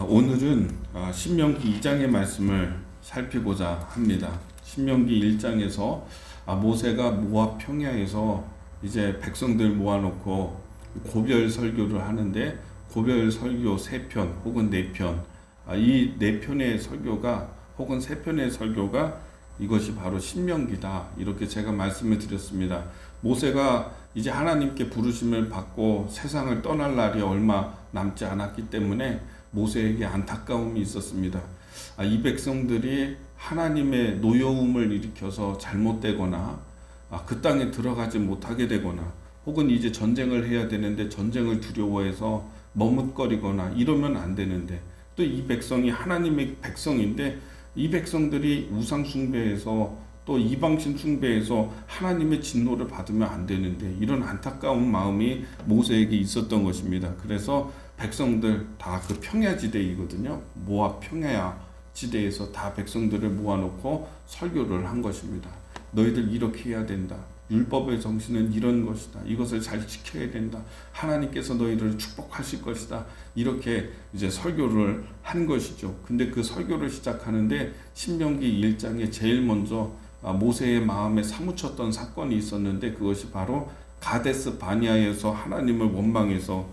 오늘은 신명기 2장의 말씀을 살피고자 합니다. 신명기 1장에서 모세가 모압 평야에서 이제 백성들 모아놓고 고별 설교를 하는데, 고별 설교 3편 혹은 4편, 이 4편의 설교가 혹은 3편의 설교가 이것이 바로 신명기다, 이렇게 제가 말씀을 드렸습니다. 모세가 이제 하나님께 부르심을 받고 세상을 떠날 날이 얼마 남지 않았기 때문에 모세에게 안타까움이 있었습니다. 이 백성들이 하나님의 노여움을 일으켜서 잘못되거나 그 땅에 들어가지 못하게 되거나, 혹은 이제 전쟁을 해야 되는데 전쟁을 두려워해서 머뭇거리거나 이러면 안 되는데, 또 이 백성이 하나님의 백성인데 이 백성들이 우상 숭배해서 또 이방신 숭배해서 하나님의 진노를 받으면 안 되는데, 이런 안타까운 마음이 모세에게 있었던 것입니다. 그래서 백성들 다 그 평야지대이거든요. 모압 평야 지대에서 다 백성들을 모아놓고 설교를 한 것입니다. 너희들 이렇게 해야 된다. 율법의 정신은 이런 것이다. 이것을 잘 지켜야 된다. 하나님께서 너희를 축복하실 것이다. 이렇게 이제 설교를 한 것이죠. 근데 그 설교를 시작하는데 신명기 1장에 제일 먼저 모세의 마음에 사무쳤던 사건이 있었는데, 그것이 바로 가데스 바니아에서 하나님을 원망해서,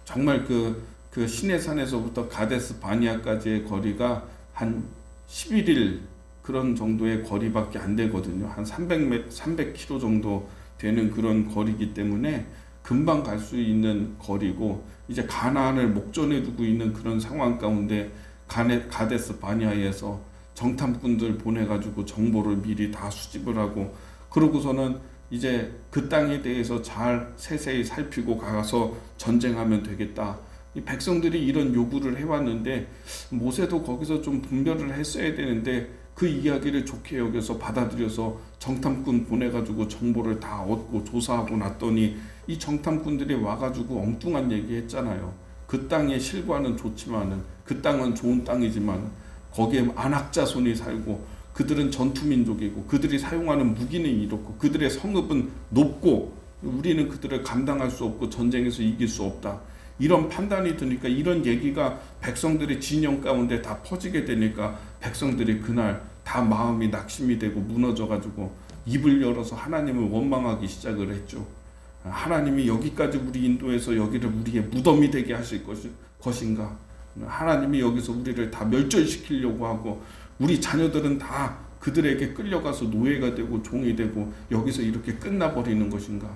정말 그 시내산에서부터 가데스 바니아까지의 거리가 한 11일 그런 정도의 거리밖에 안 되거든요. 한 300km 정도 되는 그런 거리이기 때문에 금방 갈 수 있는 거리고, 이제 가나안을 목전에 두고 있는 그런 상황 가운데 가데스 바니아에서 정탐꾼들 보내가지고 정보를 미리 다 수집을 하고, 그러고서는 이제 그 땅에 대해서 잘 세세히 살피고 가서 전쟁하면 되겠다. 이 백성들이 이런 요구를 해왔는데 모세도 거기서 좀 분별을 했어야 되는데, 그 이야기를 좋게 여겨서 받아들여서 정탐꾼 보내가지고 정보를 다 얻고 조사하고 났더니, 이 정탐꾼들이 와가지고 엉뚱한 얘기 했잖아요. 그 땅의 실과는 좋지만은, 그 땅은 좋은 땅이지만 거기에 안악자손이 살고 그들은 전투민족이고 그들이 사용하는 무기는 이렇고 그들의 성읍은 높고 우리는 그들을 감당할 수 없고 전쟁에서 이길 수 없다. 이런 판단이 드니까, 이런 얘기가 백성들의 진영 가운데 다 퍼지게 되니까 백성들이 그날 다 마음이 낙심이 되고 무너져가지고 입을 열어서 하나님을 원망하기 시작을 했죠. 하나님이 여기까지 우리 인도해서 여기를 우리의 무덤이 되게 하실 것인가? 하나님이 여기서 우리를 다 멸절시키려고 하고 우리 자녀들은 다 그들에게 끌려가서 노예가 되고 종이 되고 여기서 이렇게 끝나버리는 것인가?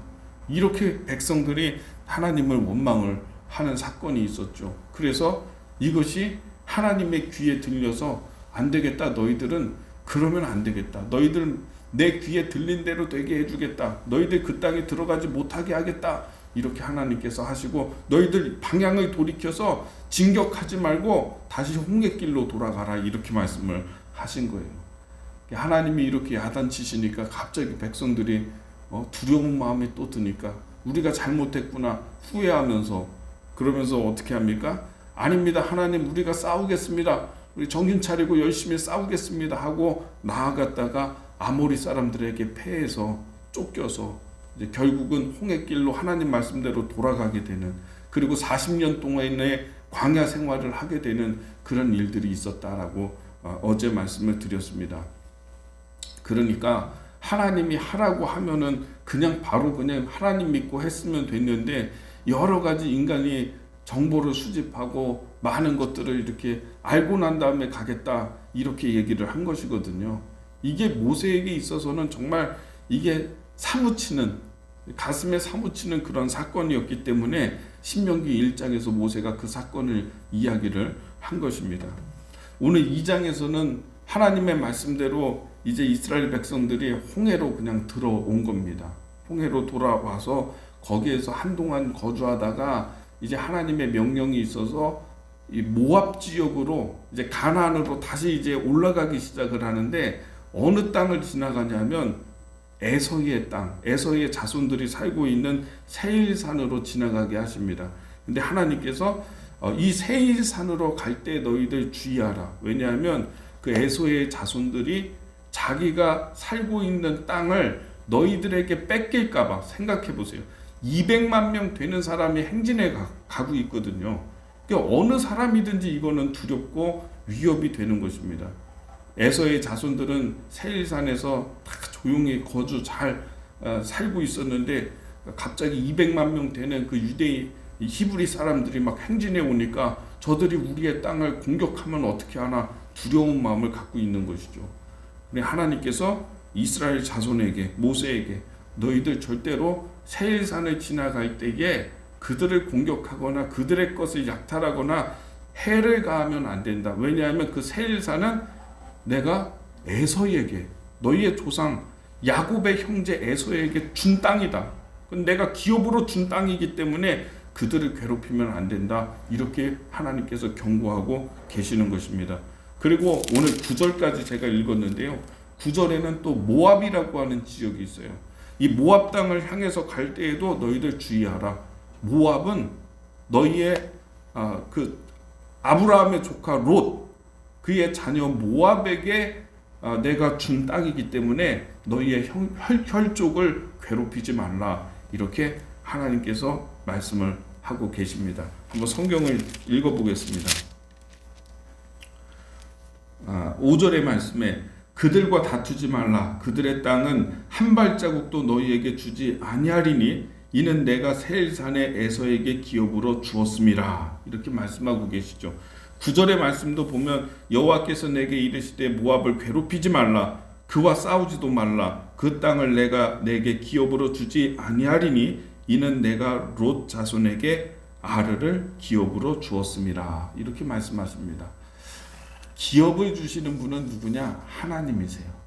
이렇게 백성들이 하나님을 원망을 하는 사건이 있었죠. 그래서 이것이 하나님의 귀에 들려서 안 되겠다. 너희들은 그러면 안 되겠다. 너희들 내 귀에 들린 대로 되게 해주겠다. 너희들 그 땅에 들어가지 못하게 하겠다. 이렇게 하나님께서 하시고, 너희들 방향을 돌이켜서 진격하지 말고 다시 홍해길로 돌아가라. 이렇게 말씀을 하신 거예요. 하나님이 이렇게 야단치시니까 갑자기 백성들이 두려운 마음이 또 드니까, 우리가 잘못했구나 후회하면서, 그러면서 어떻게 합니까? 아닙니다. 하나님, 우리가 싸우겠습니다. 우리 정신 차리고 열심히 싸우겠습니다 하고 나아갔다가 아모리 사람들에게 패해서 쫓겨서 이제 결국은 홍해길로 하나님 말씀대로 돌아가게 되는, 그리고 40년 동안의 광야 생활을 하게 되는 그런 일들이 있었다라고 어제 말씀을 드렸습니다. 그러니까 하나님이 하라고 하면은 그냥 바로 그냥 하나님 믿고 했으면 됐는데, 여러 가지 인간이 정보를 수집하고 많은 것들을 이렇게 알고 난 다음에 가겠다, 이렇게 얘기를 한 것이거든요. 이게 모세에게 있어서는 정말 이게 사무치는, 가슴에 사무치는 그런 사건이었기 때문에 신명기 1장에서 모세가 그 사건을 이야기를 한 것입니다. 오늘 2장에서는 하나님의 말씀대로 이제 이스라엘 백성들이 홍해로 그냥 들어온 겁니다. 홍해로 돌아와서 거기에서 한동안 거주하다가 이제 하나님의 명령이 있어서 이 모압 지역으로 이제 가나안으로 다시 이제 올라가기 시작을 하는데, 어느 땅을 지나가냐면 에서이의 땅, 에서이의 자손들이 살고 있는 세일산으로 지나가게 하십니다. 근데 하나님께서 이 세일산으로 갈 때 너희들 주의하라. 왜냐하면 그 에서이의 자손들이 자기가 살고 있는 땅을 너희들에게 뺏길까봐. 생각해 보세요. 200만 명 되는 사람이 행진에 가고 있거든요. 그러니까 어느 사람이든지 이거는 두렵고 위협이 되는 것입니다. 에서의 자손들은 세일산에서 다 조용히 거주 잘 살고 있었는데 갑자기 200만 명 되는 그 유대인 히브리 사람들이 막 행진해 오니까 저들이 우리의 땅을 공격하면 어떻게 하나 두려운 마음을 갖고 있는 것이죠. 근데 하나님께서 이스라엘 자손에게, 모세에게 너희들 절대로 세일산을 지나갈 때에 그들을 공격하거나 그들의 것을 약탈하거나 해를 가하면 안 된다. 왜냐하면 그 세일산은 내가 에서에게, 너희의 조상 야곱의 형제 에서에게 준 땅이다. 내가 기업으로 준 땅이기 때문에 그들을 괴롭히면 안 된다. 이렇게 하나님께서 경고하고 계시는 것입니다. 그리고 오늘 9절까지 제가 읽었는데요. 9절에는 또 모압이라고 하는 지역이 있어요. 이 모압 땅을 향해서 갈 때에도 너희들 주의하라. 모압은 너희의 그 아브라함의 조카 롯, 그의 자녀 모압에게 내가 준 땅이기 때문에 너희의 혈족을 괴롭히지 말라. 이렇게 하나님께서 말씀을 하고 계십니다. 한번 성경을 읽어보겠습니다. 5절의 말씀에 그들과 다투지 말라. 그들의 땅은 한 발자국도 너희에게 주지 아니하리니 이는 내가 세일산의 에서에게 기업으로 주었음이라. 이렇게 말씀하고 계시죠. 9절의 말씀도 보면 여호와께서 내게 이르시되 모압을 괴롭히지 말라. 그와 싸우지도 말라. 그 땅을 내게 기업으로 주지 아니하리니 이는 내가 롯 자손에게 아르를 기업으로 주었음이라. 이렇게 말씀하십니다. 기업을 주시는 분은 누구냐? 하나님이세요.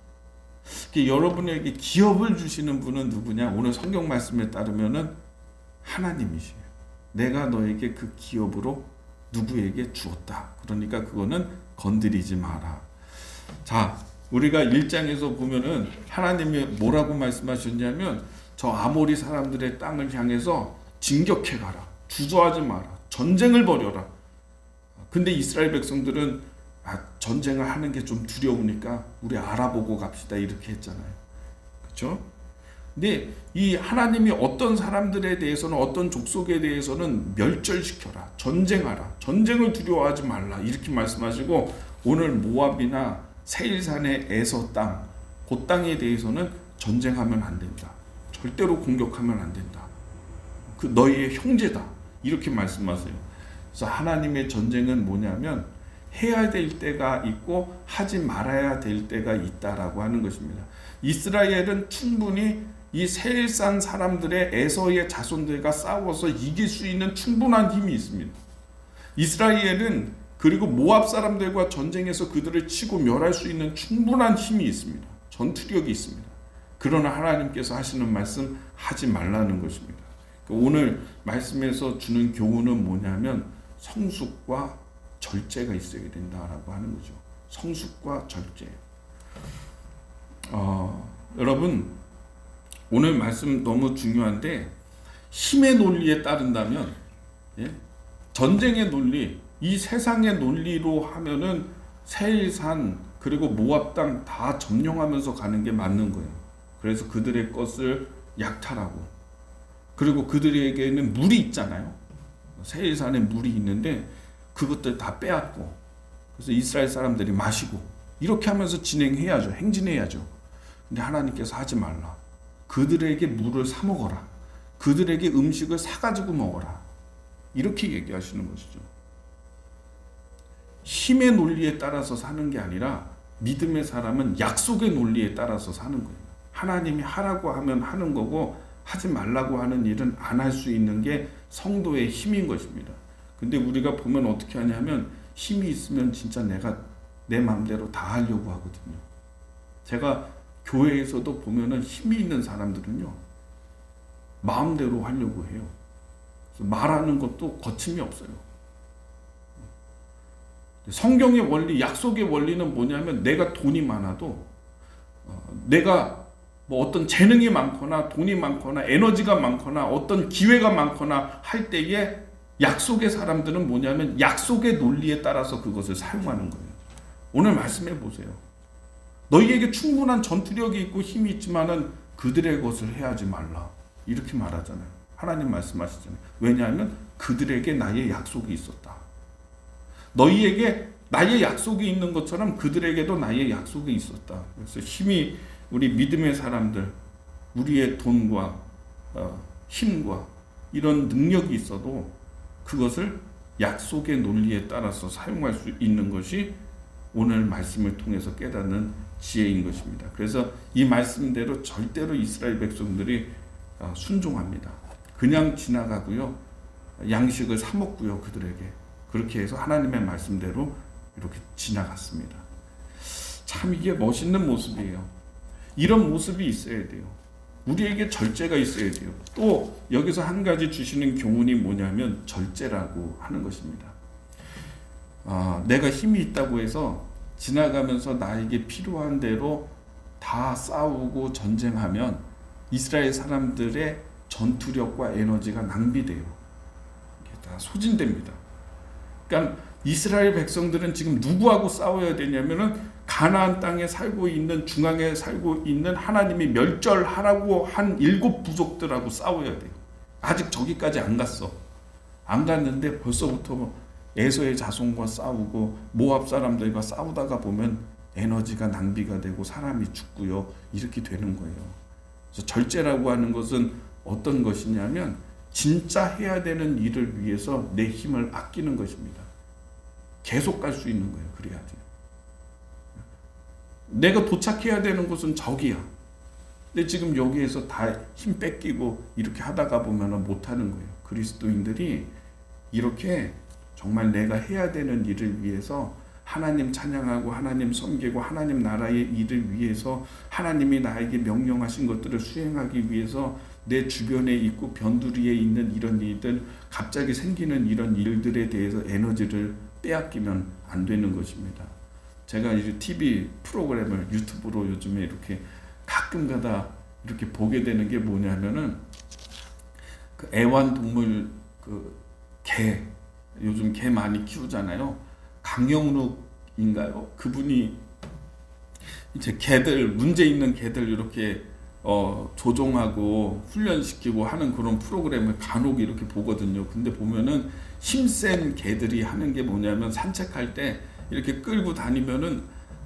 여러분에게 기업을 주시는 분은 누구냐? 오늘 성경 말씀에 따르면은 하나님이시에요. 내가 너에게 그 기업으로 누구에게 주었다. 그러니까 그거는 건드리지 마라. 자, 우리가 1장에서 보면은 하나님이 뭐라고 말씀하셨냐면 저 아모리 사람들의 땅을 향해서 진격해 가라. 주저하지 마라. 전쟁을 벌여라. 근데 이스라엘 백성들은 전쟁을 하는 게 좀 두려우니까 우리 알아보고 갑시다. 이렇게 했잖아요. 그렇죠? 근데 이 하나님이 어떤 사람들에 대해서는, 어떤 족속에 대해서는 멸절시켜라. 전쟁하라. 전쟁을 두려워하지 말라. 이렇게 말씀하시고 오늘 모압이나 세일산의 에서 땅, 그 땅에 대해서는 전쟁하면 안 된다. 절대로 공격하면 안 된다. 그 너희의 형제다. 이렇게 말씀하세요. 그래서 하나님의 전쟁은 뭐냐면 해야 될 때가 있고 하지 말아야 될 때가 있다라고 하는 것입니다. 이스라엘은 충분히 이 세일산 사람들의 에서의 자손들과 싸워서 이길 수 있는 충분한 힘이 있습니다. 이스라엘은 그리고 모압 사람들과 전쟁에서 그들을 치고 멸할 수 있는 충분한 힘이 있습니다. 전투력이 있습니다. 그러나 하나님께서 하시는 말씀 하지 말라는 것입니다. 오늘 말씀에서 주는 교훈은 뭐냐면 성숙과 절제가 있어야 된다라고 하는 거죠. 성숙과 절제. 여러분 오늘 말씀 너무 중요한데 힘의 논리에 따른다면 전쟁의 논리, 이 세상의 논리로 하면은 세일산 그리고 모압 땅 다 점령하면서 가는 게 맞는 거예요. 그래서 그들의 것을 약탈하고 그리고 그들에게는 물이 있잖아요. 세일산에 물이 있는데 그것들 다 빼앗고 그래서 이스라엘 사람들이 마시고 이렇게 하면서 진행해야죠. 행진해야죠. 근데 하나님께서 하지 말라. 그들에게 물을 사 먹어라. 그들에게 음식을 사가지고 먹어라. 이렇게 얘기하시는 것이죠. 힘의 논리에 따라서 사는 게 아니라 믿음의 사람은 약속의 논리에 따라서 사는 거예요. 하나님이 하라고 하면 하는 거고 하지 말라고 하는 일은 안 할 수 있는 게 성도의 힘인 것입니다. 근데 우리가 보면 어떻게 하냐면 힘이 있으면 진짜 내가 내 마음대로 다 하려고 하거든요. 제가 교회에서도 보면은 힘이 있는 사람들은요 마음대로 하려고 해요. 그래서 말하는 것도 거침이 없어요. 성경의 원리, 약속의 원리는 뭐냐면 내가 돈이 많아도 내가 뭐 어떤 재능이 많거나 돈이 많거나 에너지가 많거나 어떤 기회가 많거나 할 때에 약속의 사람들은 뭐냐면 약속의 논리에 따라서 그것을 사용하는 거예요. 오늘 말씀해 보세요. 너희에게 충분한 전투력이 있고 힘이 있지만은 그들의 것을 해하지 말라. 이렇게 말하잖아요. 하나님 말씀하시잖아요. 왜냐하면 그들에게 나의 약속이 있었다. 너희에게 나의 약속이 있는 것처럼 그들에게도 나의 약속이 있었다. 그래서 힘이 우리 믿음의 사람들, 우리의 돈과 힘과 이런 능력이 있어도 그것을 약속의 논리에 따라서 사용할 수 있는 것이 오늘 말씀을 통해서 깨닫는 지혜인 것입니다. 그래서 이 말씀대로 절대로 이스라엘 백성들이 순종합니다. 그냥 지나가고요. 양식을 사 먹고요. 그들에게. 그렇게 해서 하나님의 말씀대로 이렇게 지나갔습니다. 참 이게 멋있는 모습이에요. 이런 모습이 있어야 돼요. 우리에게 절제가 있어야 돼요. 또 여기서 한 가지 주시는 교훈이 뭐냐면 절제라고 하는 것입니다. 내가 힘이 있다고 해서 지나가면서 나에게 필요한 대로 다 싸우고 전쟁하면 이스라엘 사람들의 전투력과 에너지가 낭비돼요. 이게 다 소진됩니다. 그러니까 이스라엘 백성들은 지금 누구하고 싸워야 되냐면은 가나안 땅에 살고 있는 중앙에 살고 있는 하나님이 멸절하라고 한 7 부족들하고 싸워야 돼요. 아직 저기까지 안 갔어. 안 갔는데 벌써부터 에서의 자손과 싸우고 모압 사람들과 싸우다가 보면 에너지가 낭비가 되고 사람이 죽고요. 이렇게 되는 거예요. 그래서 절제라고 하는 것은 어떤 것이냐면 진짜 해야 되는 일을 위해서 내 힘을 아끼는 것입니다. 계속 갈 수 있는 거예요. 그래야지. 내가 도착해야 되는 곳은 저기야. 근데 지금 여기에서 다 힘 뺏기고 이렇게 하다가 보면 못하는 거예요. 그리스도인들이 이렇게 정말 내가 해야 되는 일을 위해서 하나님 찬양하고 하나님 섬기고 하나님 나라의 일을 위해서 하나님이 나에게 명령하신 것들을 수행하기 위해서 내 주변에 있고 변두리에 있는 이런 일들, 갑자기 생기는 이런 일들에 대해서 에너지를 빼앗기면 안 되는 것입니다. 제가 이제 TV 프로그램을 유튜브로 요즘에 이렇게 가끔가다 이렇게 보게 되는 게 뭐냐면은 그 애완동물 개, 요즘 개 많이 키우잖아요. 강영록인가요? 그분이 이제 개들, 문제 있는 개들 이렇게 조종하고 훈련시키고 하는 그런 프로그램을 간혹 이렇게 보거든요. 근데 보면은 힘센 개들이 하는 게 뭐냐면 산책할 때 이렇게 끌고 다니면은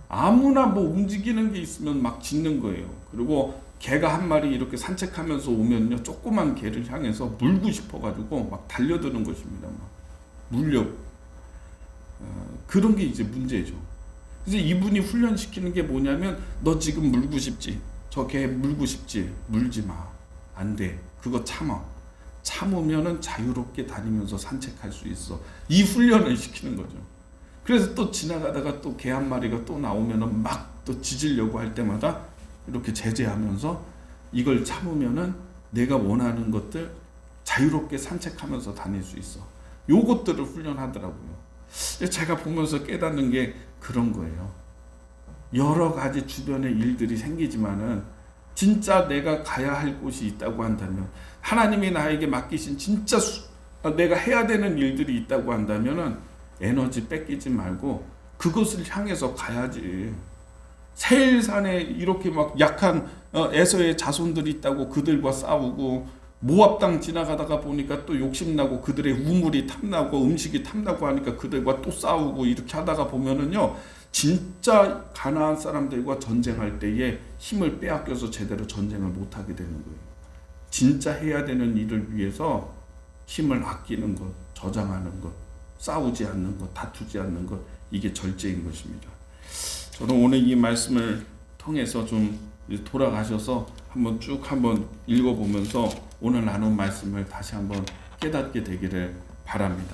아무나 뭐 움직이는 게 있으면 막 짖는 거예요. 그리고 개가 한 마리 이렇게 산책하면서 오면요, 조그만 개를 향해서 물고 싶어가지고 막 달려드는 것입니다. 막 물려. 그런 게 이제 문제죠. 그래서 이분이 훈련시키는 게 뭐냐면 너 지금 물고 싶지? 저 개 물고 싶지? 물지 마. 안 돼. 그거 참아. 참으면은 자유롭게 다니면서 산책할 수 있어. 이 훈련을 시키는 거죠. 그래서 또 지나가다가 또 개 한 마리가 또 나오면은 막 또 짖으려고 할 때마다 이렇게 제재하면서 이걸 참으면은 내가 원하는 것들 자유롭게 산책하면서 다닐 수 있어. 요것들을 훈련하더라고요. 제가 보면서 깨닫는 게 그런 거예요. 여러 가지 주변의 일들이 생기지만은 진짜 내가 가야 할 곳이 있다고 한다면, 하나님이 나에게 맡기신 진짜 내가 해야 되는 일들이 있다고 한다면은 에너지 뺏기지 말고 그것을 향해서 가야지. 세일산에 이렇게 막 약한 에서의 자손들이 있다고 그들과 싸우고, 모압 땅 지나가다가 보니까 또 욕심나고 그들의 우물이 탐나고 음식이 탐나고 하니까 그들과 또 싸우고 이렇게 하다가 보면은요, 진짜 가나안 사람들과 전쟁할 때에 힘을 빼앗겨서 제대로 전쟁을 못하게 되는 거예요. 진짜 해야 되는 일을 위해서 힘을 아끼는 것, 저장하는 것, 싸우지 않는 것, 다투지 않는 것, 이게 절제인 것입니다. 저는 오늘 이 말씀을 통해서 좀 돌아가셔서 한번 쭉 한번 읽어보면서 오늘 나눈 말씀을 다시 한번 깨닫게 되기를 바랍니다.